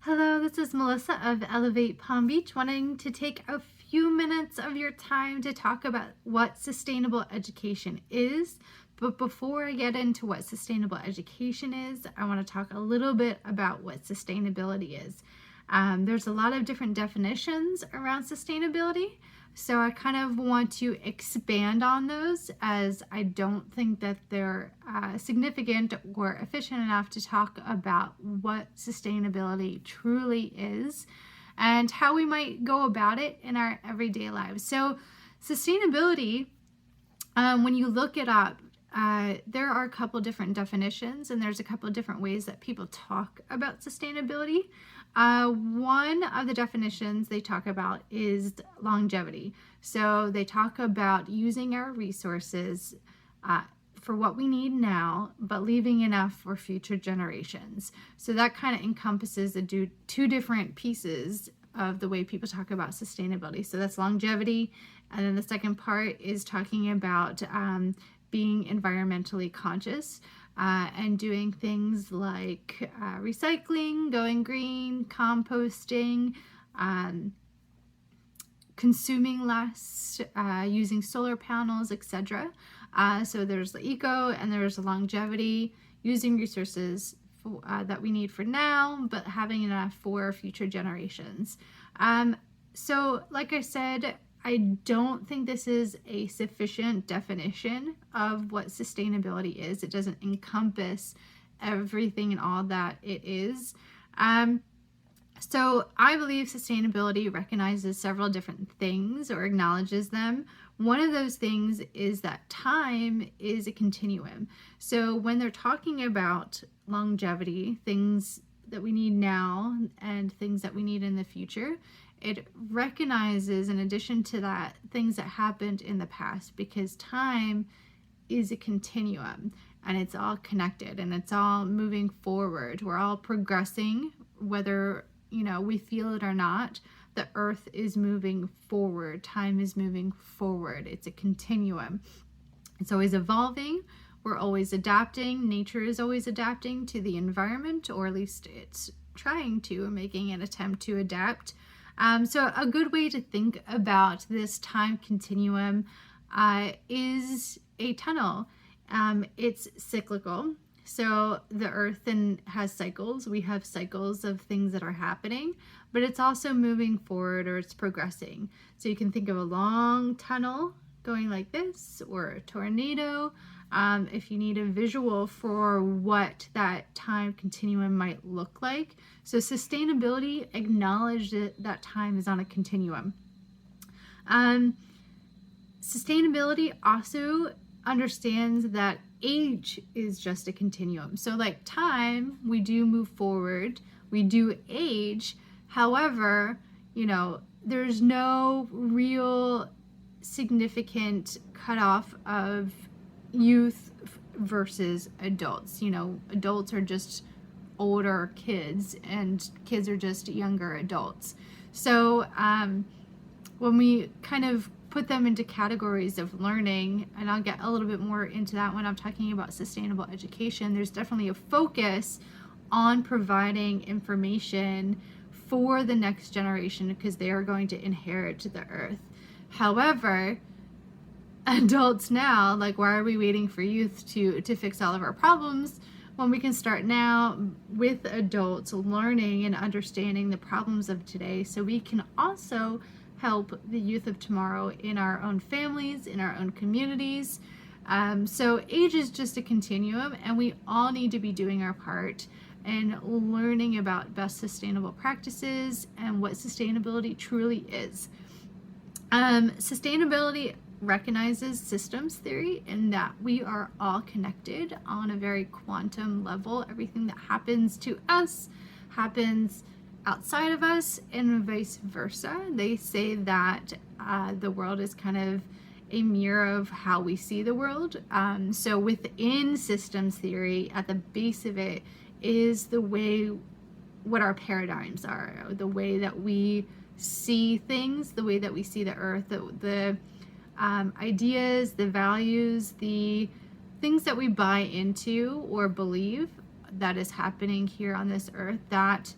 Hello, this is Melissa of Elevate Palm Beach, wanting to take a few minutes of your time to talk about what sustainable education is. But before I get into what sustainable education is, I want to talk a little bit about what sustainability is. There's a lot of different definitions around sustainability, so I kind of want to expand on those as I don't think that they're significant or efficient enough to talk about what sustainability truly is and how we might go about it in our everyday lives. So, sustainability, when you look it up, there are a couple different definitions, and there's a couple different ways that people talk about sustainability. One of the definitions they talk about is longevity. So they talk about using our resources for what we need now, but leaving enough for future generations. So that kind of encompasses the two different pieces of the way people talk about sustainability. So that's longevity. And then the second part is talking about being environmentally conscious and doing things like recycling, going green, composting, consuming less, using solar panels, etc. So there's the eco and there's the longevity, using resources that we need for now, but having enough for future generations. So like I said, I don't think this is a sufficient definition of what sustainability is. It doesn't encompass everything and all that it is. So I believe sustainability recognizes several different things or acknowledges them. One of those things is that time is a continuum. So when they're talking about longevity, things that we need now and things that we need in the future, it recognizes, in addition to that, things that happened in the past, because time is a continuum and it's all connected and it's all moving forward. We're all progressing, whether we feel it or not. The earth is moving forward, time is moving forward. It's a continuum. It's always evolving. We're always adapting. Nature is always adapting to the environment, or at least it's trying to, making an attempt to adapt. So a good way to think about this time continuum is a tunnel. It's cyclical. So the earth has cycles. We have cycles of things that are happening, but it's also moving forward, or it's progressing. So you can think of a long tunnel going like this, or a tornado. If you need a visual for what that time continuum might look like. So sustainability acknowledges that time is on a continuum. Sustainability also understands that age is just a continuum. So like time, we do move forward, we do age. However, there's no real significant cutoff of youth versus adults. Adults are just older kids and kids are just younger adults. So when we kind of put them into categories of learning, and I'll get a little bit more into that when I'm talking about sustainable education, there's definitely a focus on providing information for the next generation because they are going to inherit the earth. However, adults now, like, why are we waiting for youth to fix all of our problems when we can start now with adults learning and understanding the problems of today, so we can also help the youth of tomorrow in our own families, in our own communities. So age is just a continuum, and we all need to be doing our part and learning about best sustainable practices and what sustainability truly is. Sustainability recognizes systems theory in that we are all connected on a very quantum level. Everything that happens to us happens outside of us and vice versa. They say that the world is kind of a mirror of how we see the world. So within systems theory, at the base of it is what our paradigms are, the way that we see things, the way that we see the earth, the ideas, the values, the things that we buy into or believe that is happening here on this earth, that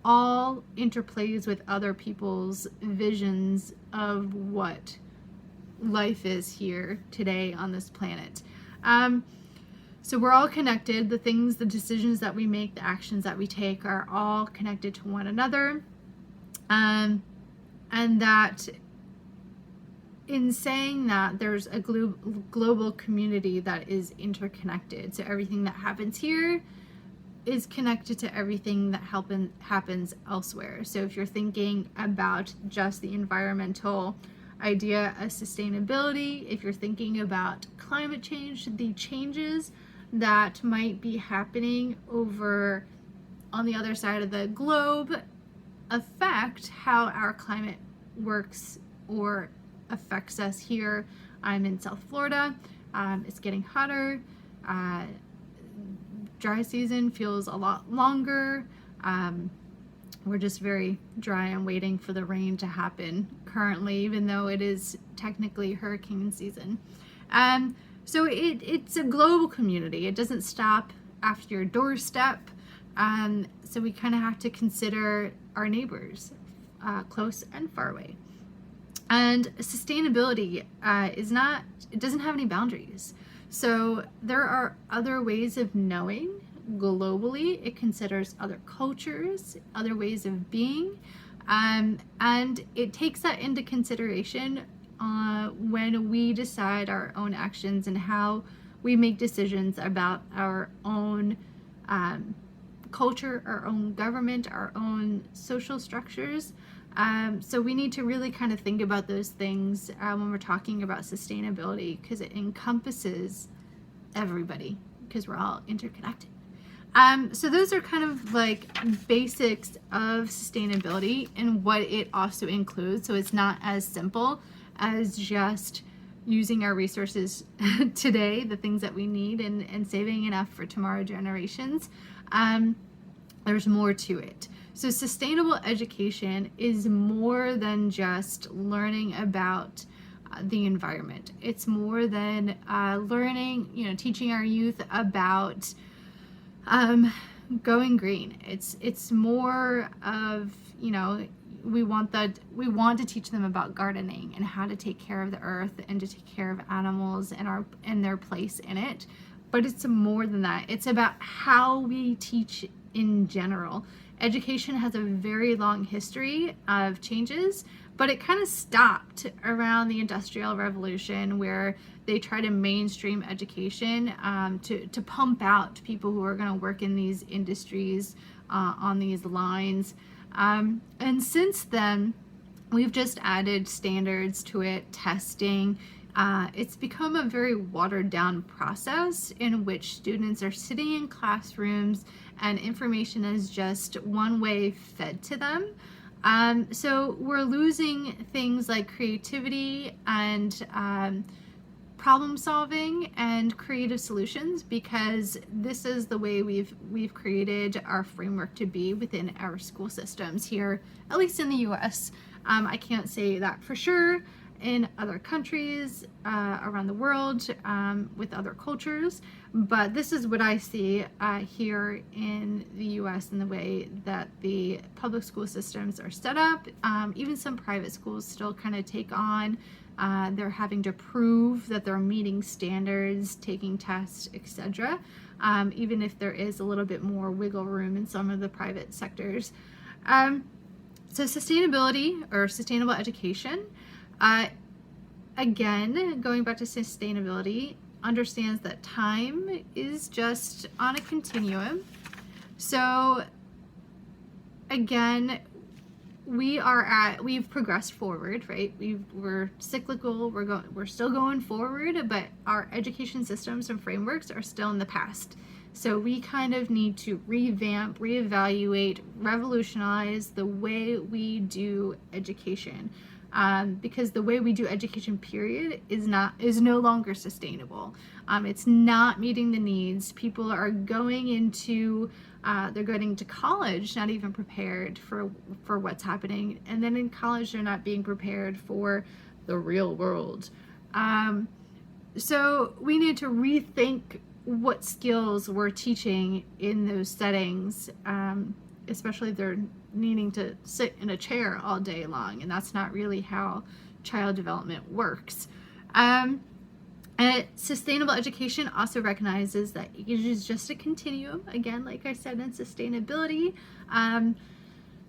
all interplays with other people's visions of what life is here today on this planet. So we're all connected. The things, the decisions that we make, the actions that we take are all connected to one another. And that in saying that, there's a global community that is interconnected. So everything that happens here is connected to everything that happens elsewhere. So if you're thinking about just the environmental idea of sustainability, if you're thinking about climate change, the changes that might be happening over on the other side of the globe affect how our climate works or affects us here. I'm in South Florida. It's getting hotter. Dry season feels a lot longer. We're just very dry and waiting for the rain to happen currently, even though it is technically hurricane season. So it's a global community. It doesn't stop after your doorstep. So we kind of have to consider our neighbors, close and far away. And sustainability it doesn't have any boundaries. So there are other ways of knowing globally. It considers other cultures, other ways of being, and it takes that into consideration when we decide our own actions and how we make decisions about our own culture, our own government, our own social structures. So we need to really kind of think about those things when we're talking about sustainability, because it encompasses everybody, because we're all interconnected. So those are kind of like basics of sustainability and what it also includes. So it's not as simple as just using our resources today, the things that we need, and saving enough for tomorrow generations. There's more to it. So sustainable education is more than just learning about the environment. It's more than learning, teaching our youth about going green. It's more of, we want to teach them about gardening and how to take care of the earth and to take care of animals and their place in it. But it's more than that. It's about how we teach in general. Education has a very long history of changes, but it kind of stopped around the Industrial Revolution, where they try to mainstream education to pump out people who are going to work in these industries on these lines. And since then, we've just added standards to it, testing. It's become a very watered down process in which students are sitting in classrooms and information is just one way fed to them. So we're losing things like creativity and problem solving and creative solutions, because this is the way we've created our framework to be within our school systems here, at least in the US. I can't say that for sure in other countries around the world with other cultures, but this is what I see here in the US and the way that the public school systems are set up. Even some private schools still kind of take on, they're having to prove that they're meeting standards, taking tests, etc. Even if there is a little bit more wiggle room in some of the private sectors. So sustainability or sustainable education, again, going back to sustainability, understands that time is just on a continuum. So again, we've progressed forward, right? We're cyclical, we're still going forward, but our education systems and frameworks are still in the past. So we kind of need to revamp, reevaluate, revolutionize the way we do education. Because the way we do education, period, is no longer sustainable. It's not meeting the needs. People are going into they're going to college not even prepared for what's happening, and then in college they're not being prepared for the real world. So we need to rethink what skills we're teaching in those settings, especially if they're needing to sit in a chair all day long, and that's not really how child development works. And sustainable education also recognizes that age is just a continuum. Again, like I said, in sustainability,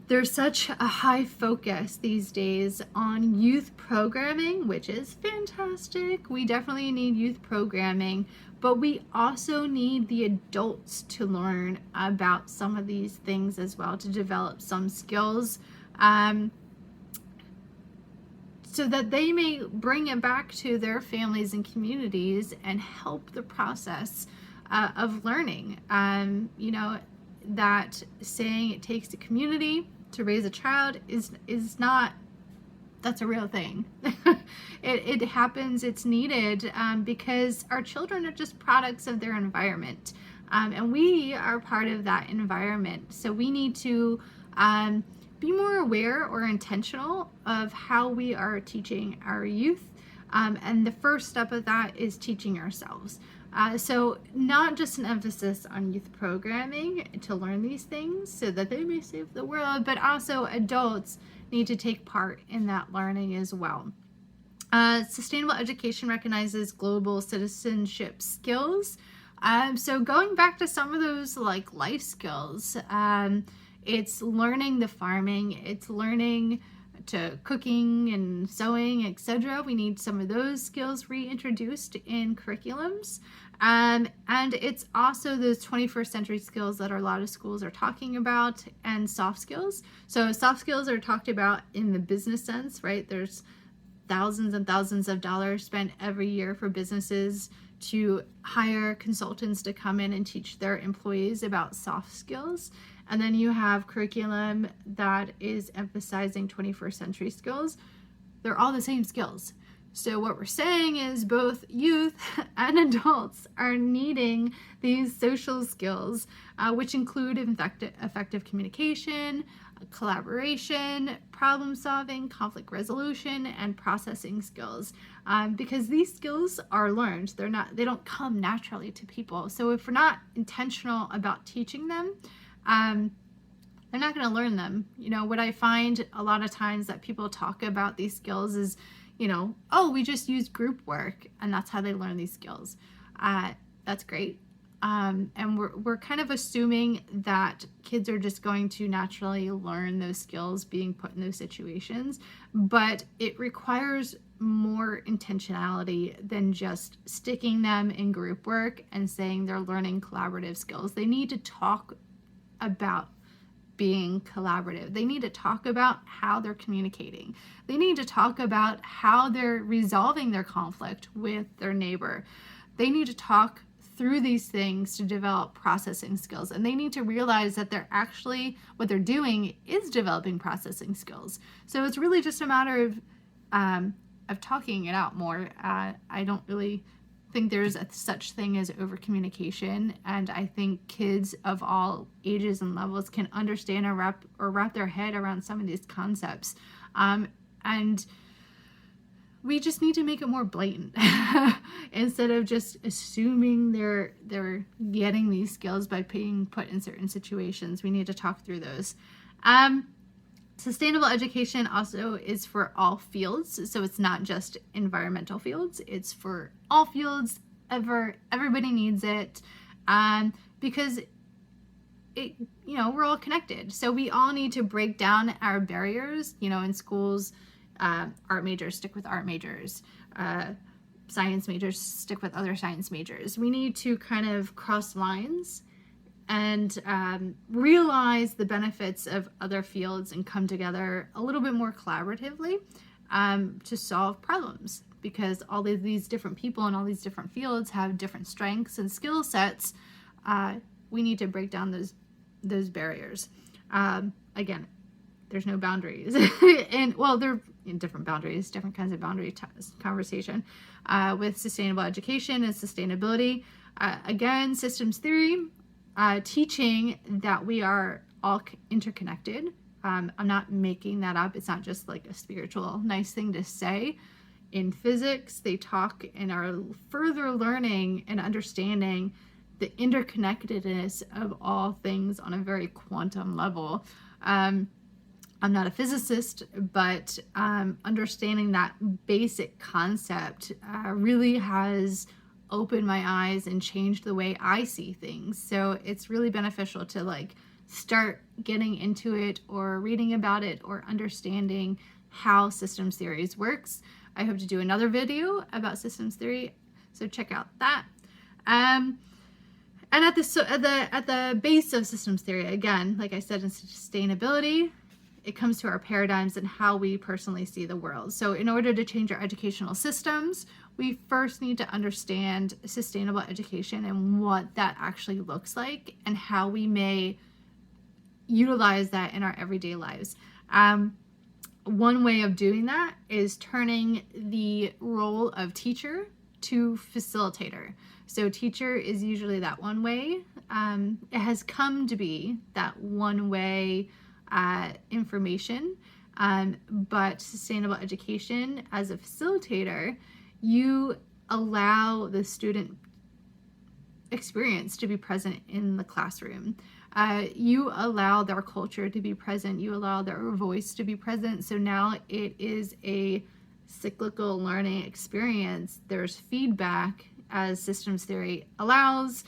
there's such a high focus these days on youth programming, which is fantastic. We definitely need youth programming, but we also need the adults to learn about some of these things as well, to develop some skills, so that they may bring it back to their families and communities and help the process of learning. That saying it takes a community to raise a child is not, that's a real thing. It happens, it's needed, because our children are just products of their environment, and we are part of that environment. So we need to be more aware or intentional of how we are teaching our youth, and the first step of that is teaching ourselves. So not just an emphasis on youth programming to learn these things so that they may save the world, but also adults need to take part in that learning as well. Sustainable education recognizes global citizenship skills. So going back to some of those like life skills, it's learning the farming, it's learning to cooking and sewing, etc. We need some of those skills reintroduced in curriculums. And it's also those 21st century skills that a lot of schools are talking about, and soft skills. So soft skills are talked about in the business sense, right? There's thousands and thousands of dollars spent every year for businesses to hire consultants to come in and teach their employees about soft skills. And then you have curriculum that is emphasizing 21st century skills. They're all the same skills. So what we're saying is both youth and adults are needing these social skills, which include effective communication, collaboration, problem solving, conflict resolution, and processing skills, because these skills are learned. They don't come naturally to people. So if we're not intentional about teaching them, they're not going to learn them. What I find a lot of times that people talk about these skills is, oh, we just use group work and that's how they learn these skills. That's great. And we're kind of assuming that kids are just going to naturally learn those skills being put in those situations, but it requires more intentionality than just sticking them in group work and saying they're learning collaborative skills. They need to talk about being collaborative. They need to talk about how they're communicating. They need to talk about how they're resolving their conflict with their neighbor. They need to talk through these things to develop processing skills, and they need to realize that what they're doing is developing processing skills. So it's really just a matter of talking it out more. I don't really think there's such thing as over communication, and I think kids of all ages and levels can understand or wrap their head around some of these concepts, and we just need to make it more blatant instead of just assuming they're getting these skills by being put in certain situations. We need to talk through those. Sustainable education also is for all fields, so it's not just environmental fields, it's for all fields. Everybody needs it, because we're all connected. So we all need to break down our barriers. In schools, art majors stick with art majors, science majors stick with other science majors. We need to kind of cross lines and realize the benefits of other fields and come together a little bit more collaboratively to solve problems, because all of these different people in all these different fields have different strengths and skill sets. We need to break down those barriers. Again, there's no boundaries. And they're in different boundaries, different kinds of boundary conversation with sustainable education and sustainability. Again, systems theory, teaching that we are all interconnected. I'm not making that up. It's not just like a spiritual nice thing to say. In physics, they talk and are further learning and understanding the interconnectedness of all things on a very quantum level. I'm not a physicist, but understanding that basic concept really has opened my eyes and changed the way I see things. So it's really beneficial to like start getting into it or reading about it or understanding how systems theories works. I hope to do another video about systems theory, so check out that. And at the base of systems theory, again, like I said, in sustainability, it comes to our paradigms and how we personally see the world. So in order to change our educational systems, we first need to understand sustainable education and what that actually looks like and how we may utilize that in our everyday lives. One way of doing that is turning the role of teacher to facilitator. So teacher is usually that one way. It has come to be that one way information, but sustainable education as a facilitator, you allow the student experience to be present in the classroom. You allow their culture to be present. You allow their voice to be present. So now it is a cyclical learning experience. There's feedback as systems theory allows.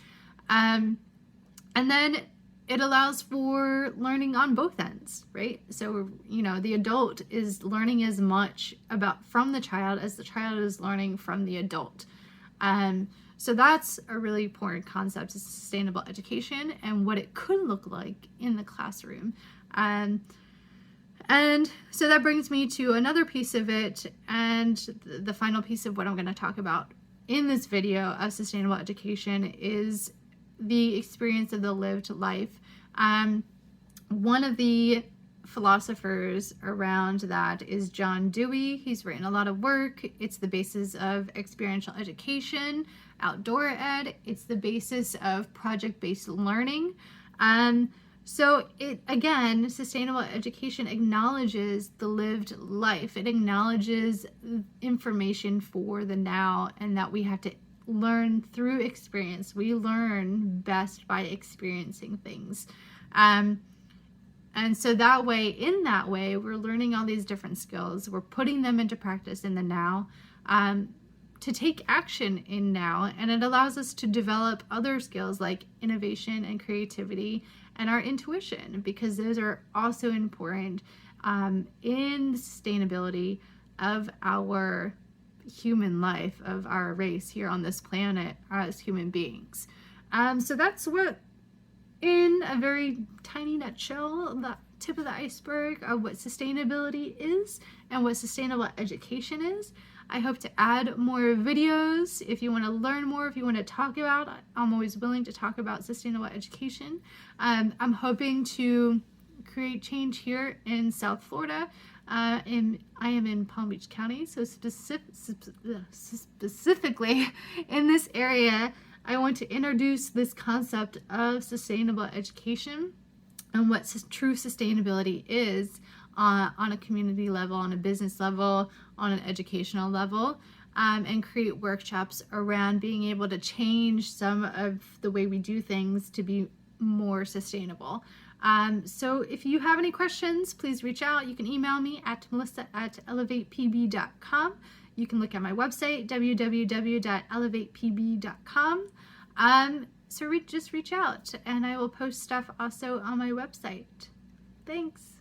And then it allows for learning on both ends, right? So, you know, the adult is learning as much from the child as the child is learning from the adult. So that's a really important concept is sustainable education and what it could look like in the classroom. And so that brings me to another piece of it, and the final piece of what I'm going to talk about in this video of sustainable education is the experience of the lived life. One of the philosophers around that is John Dewey. He's written a lot of work. It's the basis of experiential education, outdoor ed. It's the basis of project-based learning. So it, again, sustainable education acknowledges the lived life. It acknowledges information for the now and that we have to learn through experience. We learn best by experiencing things. And so that way, in that way, we're learning all these different skills. We're putting them into practice in the now, to take action in now, and it allows us to develop other skills like innovation and creativity and our intuition, because those are also important in sustainability of our human life, of our race here on this planet as human beings. So that's what, in a very tiny nutshell, the tip of the iceberg of what sustainability is and what sustainable education is. I hope to add more videos. If you want to learn more, if you want to talk about, I'm always willing to talk about sustainable education. I'm hoping to create change here in South Florida. I am in Palm Beach County, so specifically in this area, I want to introduce this concept of sustainable education and what true sustainability is on a community level, on a business level, on an educational level, and create workshops around being able to change some of the way we do things to be more sustainable. So if you have any questions, please reach out. You can email me at melissa@elevatepb.com. You can look at my website, www.elevatepb.com. So just reach out, and I will post stuff also on my website. Thanks.